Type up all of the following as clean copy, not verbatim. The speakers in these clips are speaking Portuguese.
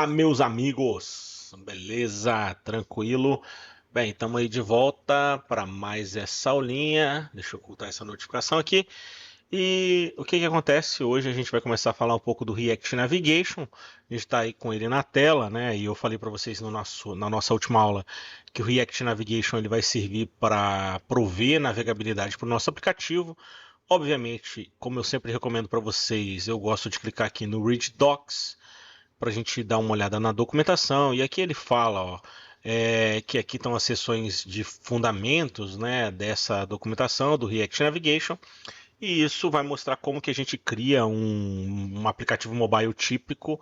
Fala, meus amigos, beleza? Tranquilo? Bem, estamos aí de volta para mais essa aulinha. Deixa eu ocultar essa notificação aqui. E o que que acontece? Hoje a gente vai começar a falar um pouco do React Navigation. A gente está aí com ele na tela, né? E eu falei para vocês na nossa última aula que o React Navigation ele vai servir para prover navegabilidade para o nosso aplicativo. Obviamente, como eu sempre recomendo para vocês, eu gosto de clicar aqui no Read Docs para a gente dar uma olhada na documentação. E aqui ele fala, ó, que aqui estão as seções de fundamentos, né, dessa documentação do React Navigation. E isso vai mostrar como que a gente cria um aplicativo mobile típico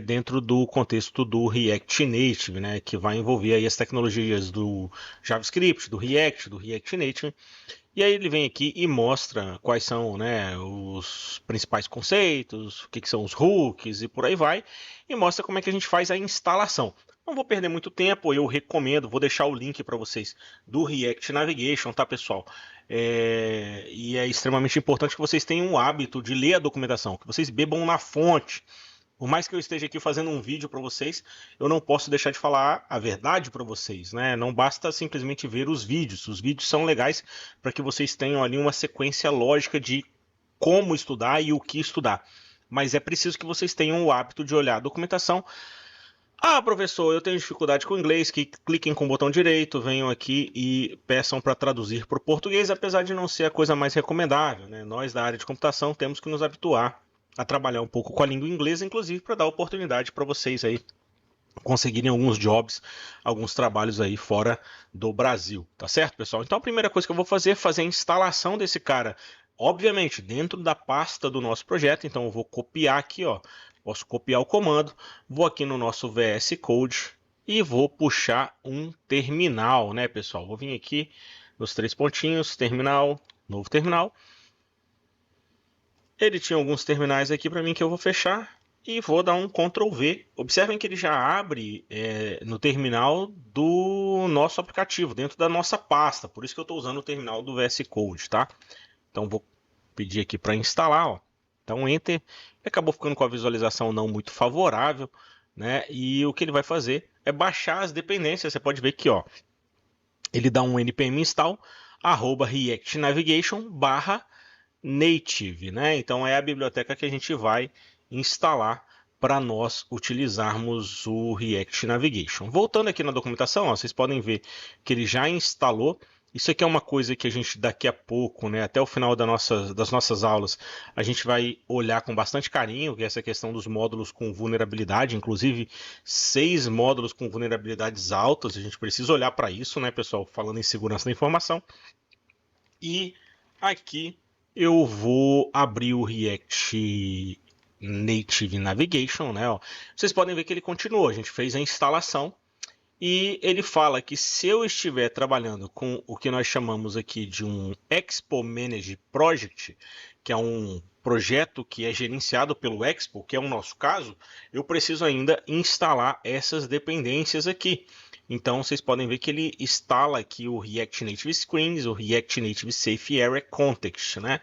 dentro do contexto do React Native, né, que vai envolver aí as tecnologias do JavaScript, do React Native. E aí ele vem aqui e mostra quais são, né, os principais conceitos, o que, que são os hooks e por aí vai, e mostra como é que a gente faz a instalação. Não vou perder muito tempo, eu recomendo, vou deixar o link para vocês do React Navigation, tá, pessoal? E é extremamente importante que vocês tenham o hábito de ler a documentação, que vocês bebam na fonte. Por mais que eu esteja aqui fazendo um vídeo para vocês, eu não posso deixar de falar a verdade para vocês, né? Não basta simplesmente ver os vídeos. Os vídeos são legais para que vocês tenham ali uma sequência lógica de como estudar e o que estudar. Mas é preciso que vocês tenham o hábito de olhar a documentação. Ah, professor, eu tenho dificuldade com o inglês, que cliquem com o botão direito, venham aqui e peçam para traduzir para o português, apesar de não ser a coisa mais recomendável, né? Nós da área de computação temos que nos habituar a trabalhar um pouco com a língua inglesa, inclusive para dar oportunidade para vocês aí conseguirem alguns jobs, alguns trabalhos aí fora do Brasil, tá certo, pessoal? Então a primeira coisa que eu vou fazer é fazer a instalação desse cara, obviamente dentro da pasta do nosso projeto. Então eu vou copiar aqui, ó, posso copiar o comando, vou aqui no nosso VS Code e vou puxar um terminal, né, pessoal? Vou vir aqui nos três pontinhos, terminal, novo terminal. Ele tinha alguns terminais aqui para mim que eu vou fechar e vou dar um Ctrl V. Observem que ele já abre no terminal do nosso aplicativo, dentro da nossa pasta. Por isso que eu estou usando o terminal do VS Code, tá? Então vou pedir aqui para instalar, ó. Então Enter. Acabou ficando com a visualização não muito favorável, né? E o que ele vai fazer é baixar as dependências. Você pode ver que, ó, ele dá um npm install @react navigation /native, né? Então é a biblioteca que a gente vai instalar para nós utilizarmos o React Navigation. Voltando aqui na documentação, ó, vocês podem ver que ele já instalou. Isso aqui é uma coisa que a gente daqui a pouco, né, até o final das nossas aulas, a gente vai olhar com bastante carinho, que é essa questão dos módulos com vulnerabilidade, inclusive 6 módulos com vulnerabilidades altas. A gente precisa olhar para isso, né, pessoal, falando em segurança da informação. E aqui eu vou abrir o React Native Navigation, né? Ó. Vocês podem ver que ele continuou, a gente fez a instalação e ele fala que se eu estiver trabalhando com o que nós chamamos aqui de um Expo Manage Project, que é um projeto que é gerenciado pelo Expo, que é o nosso caso, eu preciso ainda instalar essas dependências aqui. Então vocês podem ver que ele instala aqui o React Native Screens, o React Native Safe Area Context, né?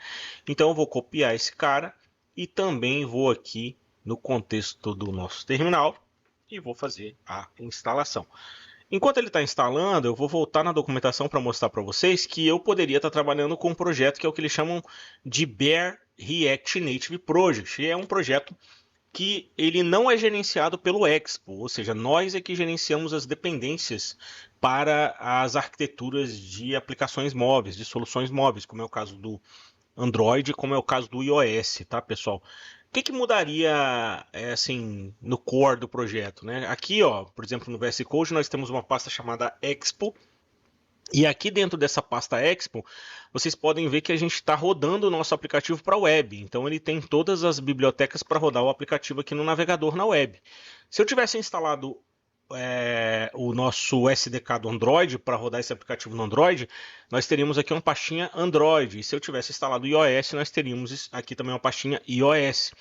Então eu vou copiar esse cara e também vou aqui no contexto do nosso terminal e vou fazer a instalação. Enquanto ele está instalando, eu vou voltar na documentação para mostrar para vocês que eu poderia estar trabalhando com um projeto que é o que eles chamam de Bare React Native Project. E é um projeto que ele não é gerenciado pelo Expo, ou seja, nós é que gerenciamos as dependências para as arquiteturas de aplicações móveis, de soluções móveis, como é o caso do Android, como é o caso do iOS, tá, pessoal? O que mudaria assim no core do projeto, né? Aqui, ó, por exemplo, no VS Code nós temos uma pasta chamada Expo. E aqui dentro dessa pasta Expo, vocês podem ver que a gente está rodando o nosso aplicativo para a web. Então ele tem todas as bibliotecas para rodar o aplicativo aqui no navegador na web. Se eu tivesse instalado o nosso SDK do Android para rodar esse aplicativo no Android, nós teríamos aqui uma pastinha Android. E se eu tivesse instalado o iOS, nós teríamos aqui também uma pastinha iOS.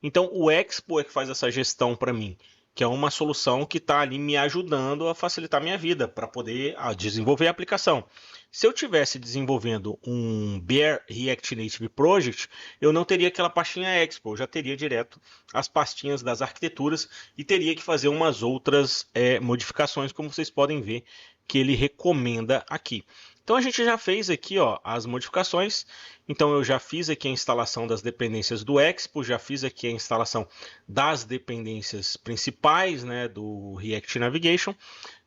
Então o Expo é que faz essa gestão para mim que é uma solução que está ali me ajudando a facilitar minha vida para poder desenvolver a aplicação. Se eu tivesse desenvolvendo um bare React Native Project, eu não teria aquela pastinha Expo, eu já teria direto as pastinhas das arquiteturas e teria que fazer umas outras modificações, como vocês podem ver que ele recomenda aqui. Então a gente já fez aqui as modificações. Então eu já fiz aqui a instalação das dependências do Expo, já fiz aqui a instalação das dependências principais, né, do React Navigation.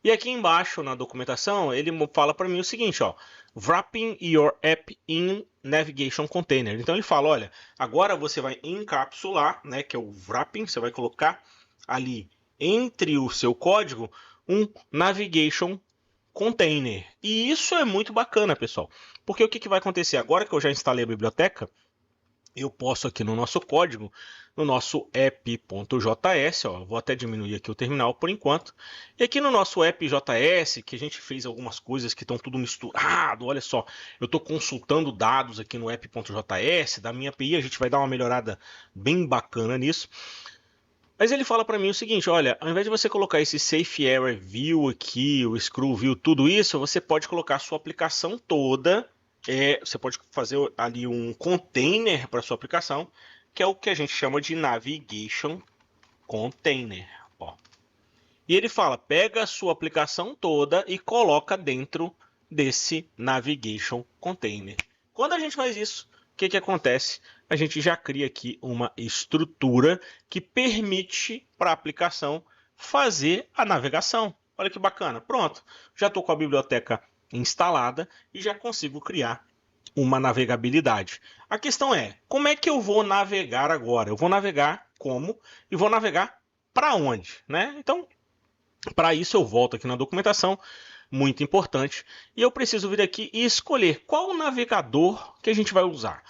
E aqui embaixo na documentação ele fala para mim o seguinte, wrapping your app in navigation container. Então ele fala, olha, agora você vai encapsular, né, que é o wrapping, você vai colocar ali entre o seu código um navigation container. E isso é muito bacana, pessoal. Porque o que vai acontecer? Agora que eu já instalei a biblioteca, eu posso aqui no nosso código, no nosso app.js, vou até diminuir aqui o terminal por enquanto. E aqui no nosso app.js, que a gente fez algumas coisas que estão tudo misturado, olha só, eu estou consultando dados aqui no app.js, da minha API, a gente vai dar uma melhorada bem bacana nisso. Mas ele fala para mim o seguinte, olha, ao invés de você colocar esse Safe Area View aqui, o Screw View, tudo isso, você pode colocar a sua aplicação toda, você pode fazer ali um container para sua aplicação, que é o que a gente chama de Navigation Container. E ele fala, pega a sua aplicação toda e coloca dentro desse Navigation Container. Quando a gente faz isso, o que acontece? A gente já cria aqui uma estrutura que permite para a aplicação fazer a navegação. Olha que bacana. Pronto, já estou com a biblioteca instalada e já consigo criar uma navegabilidade. A questão é, como é que eu vou navegar agora? Eu vou navegar como? E vou navegar para onde? Né? Então, para isso eu volto aqui na documentação, muito importante, e eu preciso vir aqui e escolher qual navegador que a gente vai usar.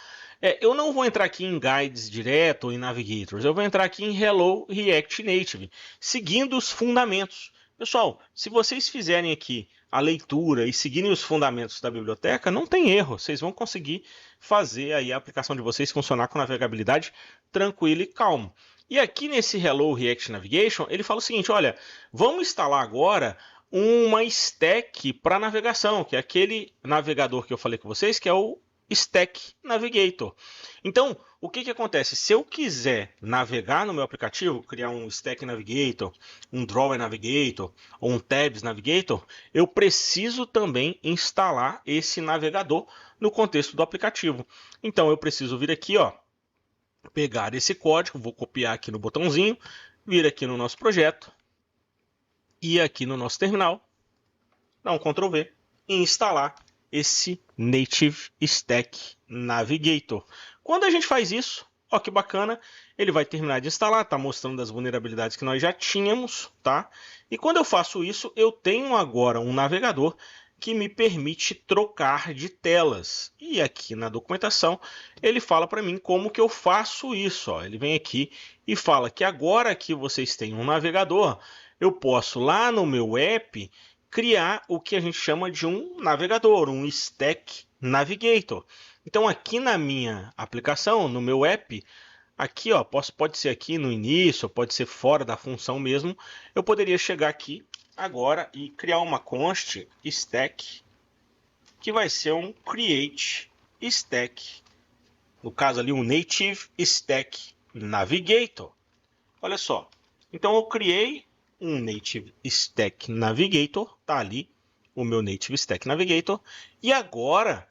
Eu não vou entrar aqui em Guides direto ou em Navigators, eu vou entrar aqui em Hello React Native, seguindo os fundamentos. Pessoal, se vocês fizerem aqui a leitura e seguirem os fundamentos da biblioteca, não tem erro, vocês vão conseguir fazer aí a aplicação de vocês funcionar com navegabilidade tranquila e calma. E aqui nesse Hello React Navigation, ele fala o seguinte, olha, vamos instalar agora uma stack para navegação, que é aquele navegador que eu falei com vocês, que é o Stack Navigator. Então, o que acontece? Se eu quiser navegar no meu aplicativo, criar um Stack Navigator, um Drawer Navigator ou um Tabs Navigator, eu preciso também instalar esse navegador no contexto do aplicativo. Então, eu preciso vir aqui, pegar esse código, vou copiar aqui no botãozinho, vir aqui no nosso projeto, e aqui no nosso terminal, dar um Ctrl V e instalar esse Native Stack Navigator. Quando a gente faz isso, ó que bacana, ele vai terminar de instalar, está mostrando as vulnerabilidades que nós já tínhamos, tá? E quando eu faço isso, eu tenho agora um navegador que me permite trocar de telas. E aqui na documentação, ele fala para mim como que eu faço isso. Ele vem aqui e fala que agora que vocês têm um navegador, eu posso lá no meu app criar o que a gente chama de um navegador, um Stack Navigator. Então aqui na minha aplicação, no meu app, aqui pode ser aqui no início, pode ser fora da função mesmo, eu poderia chegar aqui agora e criar uma const stack, que vai ser um create stack, no caso ali um native stack navigator. Olha só, então eu criei um Native Stack Navigator, tá ali o meu Native Stack Navigator, e agora,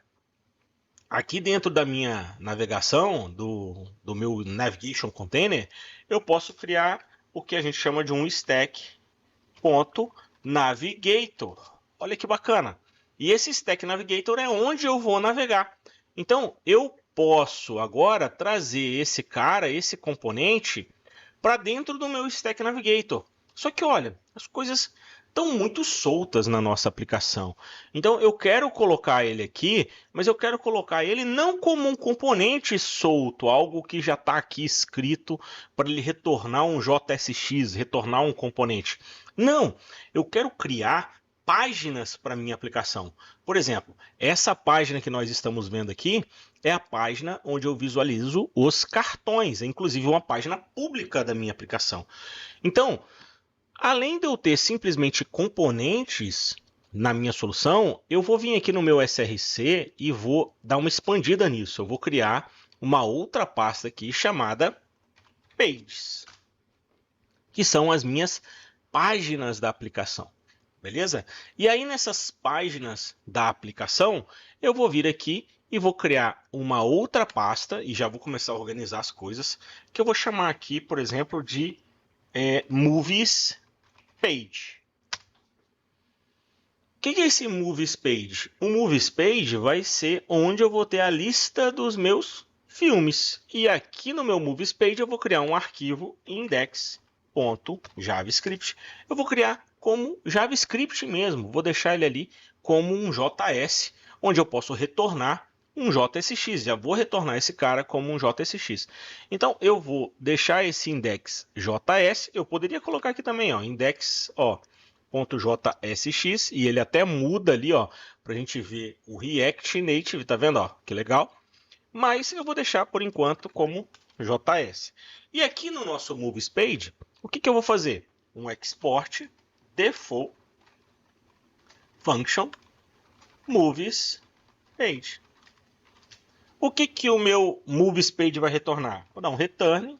aqui dentro da minha navegação, do meu Navigation Container, eu posso criar o que a gente chama de um Stack.Navigator. Olha que bacana! E esse Stack Navigator é onde eu vou navegar. Então, eu posso agora trazer esse componente, para dentro do meu Stack Navigator. Só que, olha, as coisas estão muito soltas na nossa aplicação. Então, eu quero colocar ele aqui, mas eu quero colocar ele não como um componente solto, algo que já está aqui escrito para ele retornar um JSX, retornar um componente. Não, eu quero criar páginas para minha aplicação. Por exemplo, essa página que nós estamos vendo aqui é a página onde eu visualizo os cartões, é inclusive uma página pública da minha aplicação. Então, Além de eu ter simplesmente componentes na minha solução, eu vou vir aqui no meu SRC e vou dar uma expandida nisso. Eu vou criar uma outra pasta aqui chamada Pages, que são as minhas páginas da aplicação, beleza? E aí nessas páginas da aplicação, eu vou vir aqui e vou criar uma outra pasta e já vou começar a organizar as coisas, que eu vou chamar aqui, por exemplo, de Movies Page. O que é esse Movies Page? O Movies Page vai ser onde eu vou ter a lista dos meus filmes. E aqui no meu Movies Page eu vou criar um arquivo index.javascript. Eu vou criar como JavaScript mesmo. Vou deixar ele ali como um JS, onde eu posso retornar um JSX. Já vou retornar esse cara como um JSX. Então eu vou deixar esse index.js. Eu poderia colocar aqui também, ó, index, ó, .jsx, e ele até muda ali, ó, para a gente ver o React Native, tá vendo, ó, que legal. Mas eu vou deixar por enquanto como JS. E aqui no nosso Movies Page, o que eu vou fazer? Um export default function Movies Page. O que o meu Movies Page vai retornar? Vou dar um return.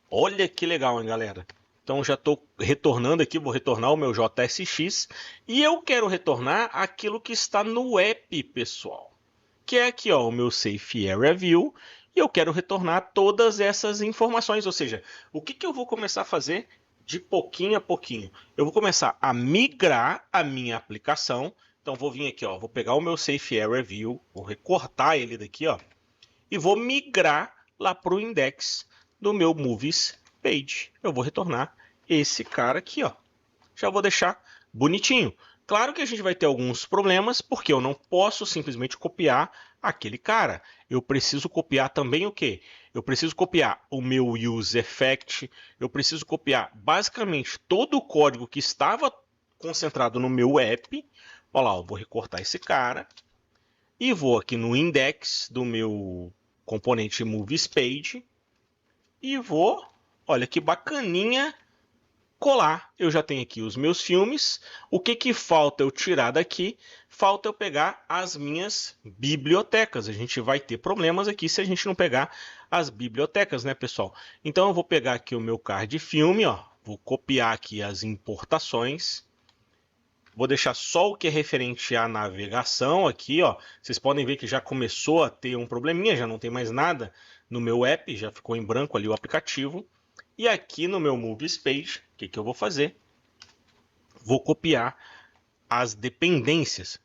Olha que legal, hein, galera? Então já estou retornando aqui, vou retornar o meu JSX e eu quero retornar aquilo que está no app, pessoal. Que é aqui, ó, o meu Safe Area View, e eu quero retornar todas essas informações. Ou seja, o que eu vou começar a fazer de pouquinho a pouquinho? Eu vou começar a migrar a minha aplicação. Então vou vir aqui, ó, vou pegar o meu Safe Area View, vou recortar ele daqui, ó, e vou migrar lá para o index do meu Movies Page. Eu vou retornar esse cara aqui, ó. Já vou deixar bonitinho. Claro que a gente vai ter alguns problemas, porque eu não posso simplesmente copiar aquele cara. Eu preciso copiar também o quê? Eu preciso copiar o meu use effect, eu preciso copiar basicamente todo o código que estava concentrado no meu app. Olha lá, eu vou recortar esse cara e vou aqui no index do meu componente Movies Page e vou, olha que bacaninha, colar. Eu já tenho aqui os meus filmes. O que falta eu tirar daqui? Falta eu pegar as minhas bibliotecas. A gente vai ter problemas aqui se a gente não pegar as bibliotecas, né, pessoal? Então eu vou pegar aqui o meu card filme, ó, vou copiar aqui as importações. Vou deixar só o que é referente à navegação aqui, ó. Vocês podem ver que já começou a ter um probleminha, já não tem mais nada no meu app, já ficou em branco ali o aplicativo. E aqui no meu Movies Page, o que eu vou fazer? Vou copiar as dependências.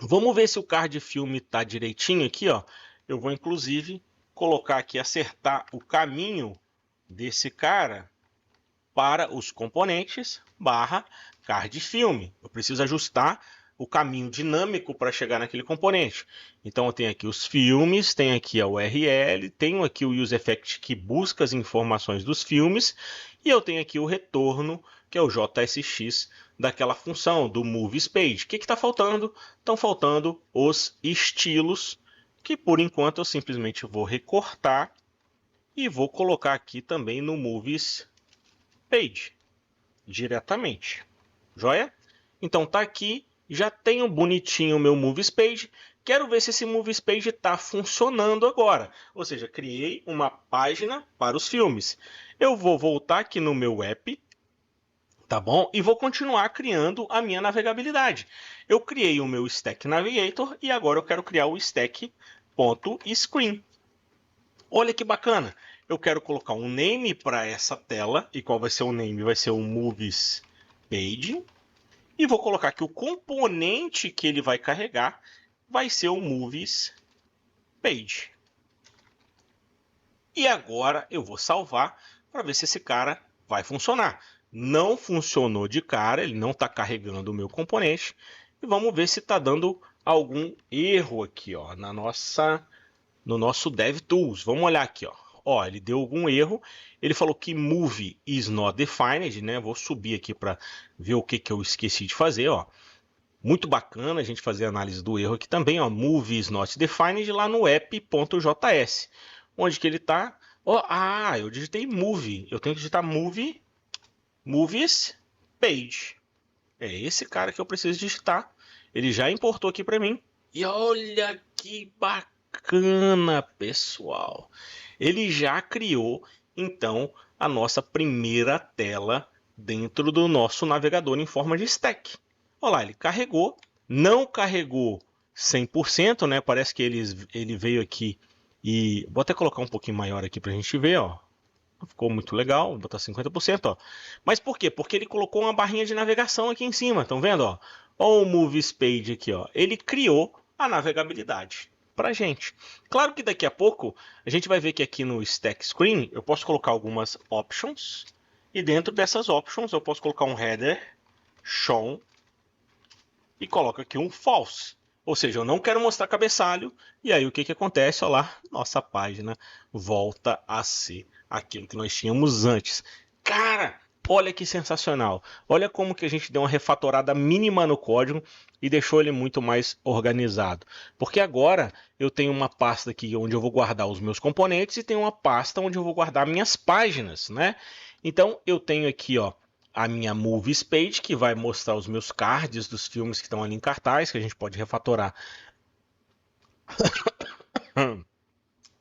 Vamos ver se o card filme está direitinho aqui, ó. Eu vou inclusive colocar aqui, acertar o caminho desse cara para os componentes barra card filme. Eu preciso ajustar o caminho dinâmico para chegar naquele componente. Então eu tenho aqui os filmes, tenho aqui a URL, tenho aqui o useEffect que busca as informações dos filmes e eu tenho aqui o retorno, que é o JSX daquela função do Movies Page. O que está faltando? Estão faltando os estilos, que por enquanto eu simplesmente vou recortar e vou colocar aqui também no Movies Page diretamente. Joia? Então tá aqui, já tenho bonitinho o meu Movies Page. Quero ver se esse Movies Page está funcionando agora. Ou seja, criei uma página para os filmes. Eu vou voltar aqui no meu app, tá bom? E vou continuar criando a minha navegabilidade. Eu criei o meu Stack Navigator e agora eu quero criar o Stack.Screen. Olha que bacana! Eu quero colocar um name para essa tela. E qual vai ser o name? Vai ser o Movies Page. E vou colocar que o componente que ele vai carregar vai ser o Movies Page. E agora eu vou salvar para ver se esse cara vai funcionar. Não funcionou de cara, ele não está carregando o meu componente. E vamos ver se está dando algum erro aqui, ó, no nosso DevTools. Vamos olhar aqui, ó. Ó, ele deu algum erro. Ele falou que Movie is not defined, né? Vou subir aqui para ver o que eu esqueci de fazer, ó. Muito bacana a gente fazer a análise do erro aqui também, ó. Movie is not defined lá no app.js. Onde que ele está? Ó, eu digitei Movie. Eu tenho que digitar Movie Movies Page. É esse cara que eu preciso digitar. Ele já importou aqui para mim. E olha que bacana, pessoal. Ele já criou, então, a nossa primeira tela dentro do nosso navegador em forma de stack. Olha lá, ele carregou. Não carregou 100%, né? Parece que ele veio aqui e... Vou até colocar um pouquinho maior aqui para a gente ver, ó. Ficou muito legal, vou botar 50%, ó. Mas por quê? Porque ele colocou uma barrinha de navegação aqui em cima, estão vendo, ó? Ó o Movies Page aqui, ó. Ele criou a navegabilidade pra gente. Claro que daqui a pouco a gente vai ver que aqui no Stack Screen eu posso colocar algumas options e dentro dessas options eu posso colocar um header, shown e coloco aqui um false. Ou seja, eu não quero mostrar cabeçalho. E aí o que acontece? Olha lá, nossa página volta a ser aquilo que nós tínhamos antes. Cara, olha que sensacional. Olha como que a gente deu uma refatorada mínima no código e deixou ele muito mais organizado. Porque agora eu tenho uma pasta aqui onde eu vou guardar os meus componentes e tenho uma pasta onde eu vou guardar minhas páginas, né? Então eu tenho aqui, ó, a minha Movies Page, que vai mostrar os meus cards dos filmes que estão ali em cartaz, que a gente pode refatorar.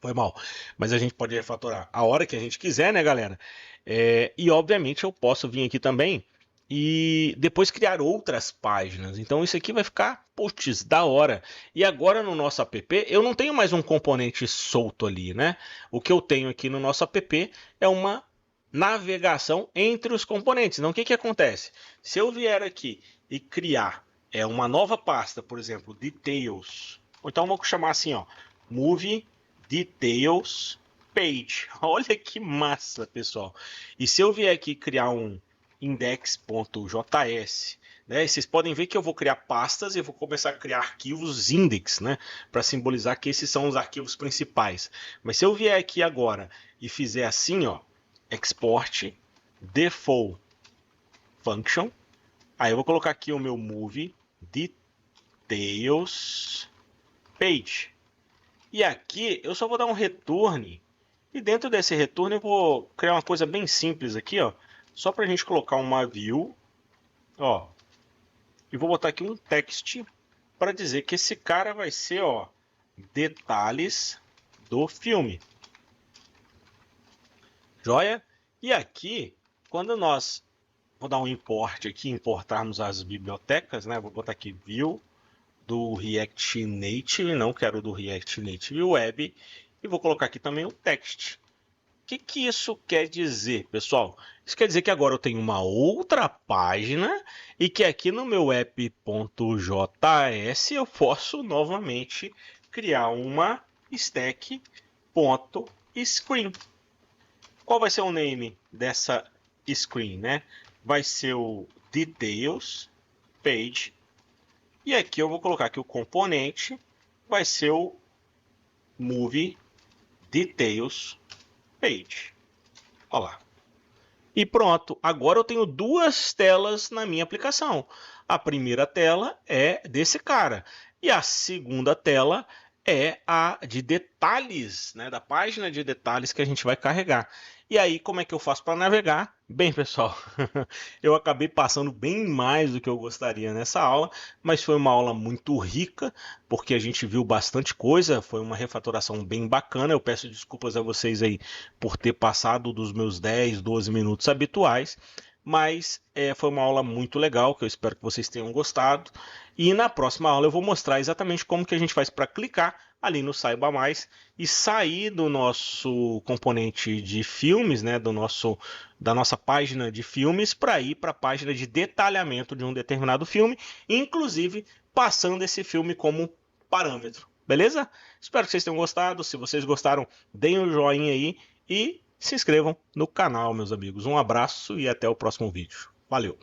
Foi mal. Mas a gente pode refatorar a hora que a gente quiser, né, galera? E, obviamente, eu posso vir aqui também e depois criar outras páginas. Então, isso aqui vai ficar, putz, da hora. E agora, no nosso app, eu não tenho mais um componente solto ali, né? O que eu tenho aqui no nosso app é uma navegação entre os componentes. Então, o que acontece? Se eu vier aqui e criar uma nova pasta, por exemplo, Details, ou então vou chamar assim, ó, Movie Details Page. Olha que massa, pessoal. E se eu vier aqui criar um index.js, né, vocês podem ver que eu vou criar pastas e eu vou começar a criar arquivos index, né, para simbolizar que esses são os arquivos principais. Mas se eu vier aqui agora e fizer assim, ó, export default function, aí eu vou colocar aqui o meu movie details page. E aqui eu só vou dar um return. E dentro desse return eu vou criar uma coisa bem simples aqui, ó. Só para a gente colocar uma view, ó. E vou botar aqui um text para dizer que esse cara vai ser, ó, detalhes do filme. Joia? E aqui, quando nós... Vou dar um import aqui, importarmos as bibliotecas, né? Vou botar aqui view do React Native, não quero do React Native Web, e vou colocar aqui também o text. O que isso quer dizer, pessoal? Isso quer dizer que agora eu tenho uma outra página e que aqui no meu app.js eu posso novamente criar uma stack.screen. Qual vai ser o name dessa screen, né? Vai ser o Details Page. E aqui eu vou colocar que o componente vai ser o Movie Details Page. Olha lá. E pronto, agora eu tenho duas telas na minha aplicação. A primeira tela é desse cara e a segunda tela é a de detalhes, né, da página de detalhes que a gente vai carregar. E aí, como é que eu faço para navegar? Bem, pessoal, eu acabei passando bem mais do que eu gostaria nessa aula, mas foi uma aula muito rica, porque a gente viu bastante coisa, foi uma refatoração bem bacana. Eu peço desculpas a vocês aí por ter passado dos meus 10, 12 minutos habituais, mas foi uma aula muito legal, que eu espero que vocês tenham gostado. E na próxima aula eu vou mostrar exatamente como que a gente faz para clicar ali no Saiba Mais e sair do nosso componente de filmes, né, da nossa página de filmes, para ir para a página de detalhamento de um determinado filme, inclusive passando esse filme como parâmetro. Beleza? Espero que vocês tenham gostado. Se vocês gostaram, deem um joinha aí e se inscrevam no canal, meus amigos. Um abraço e até o próximo vídeo. Valeu!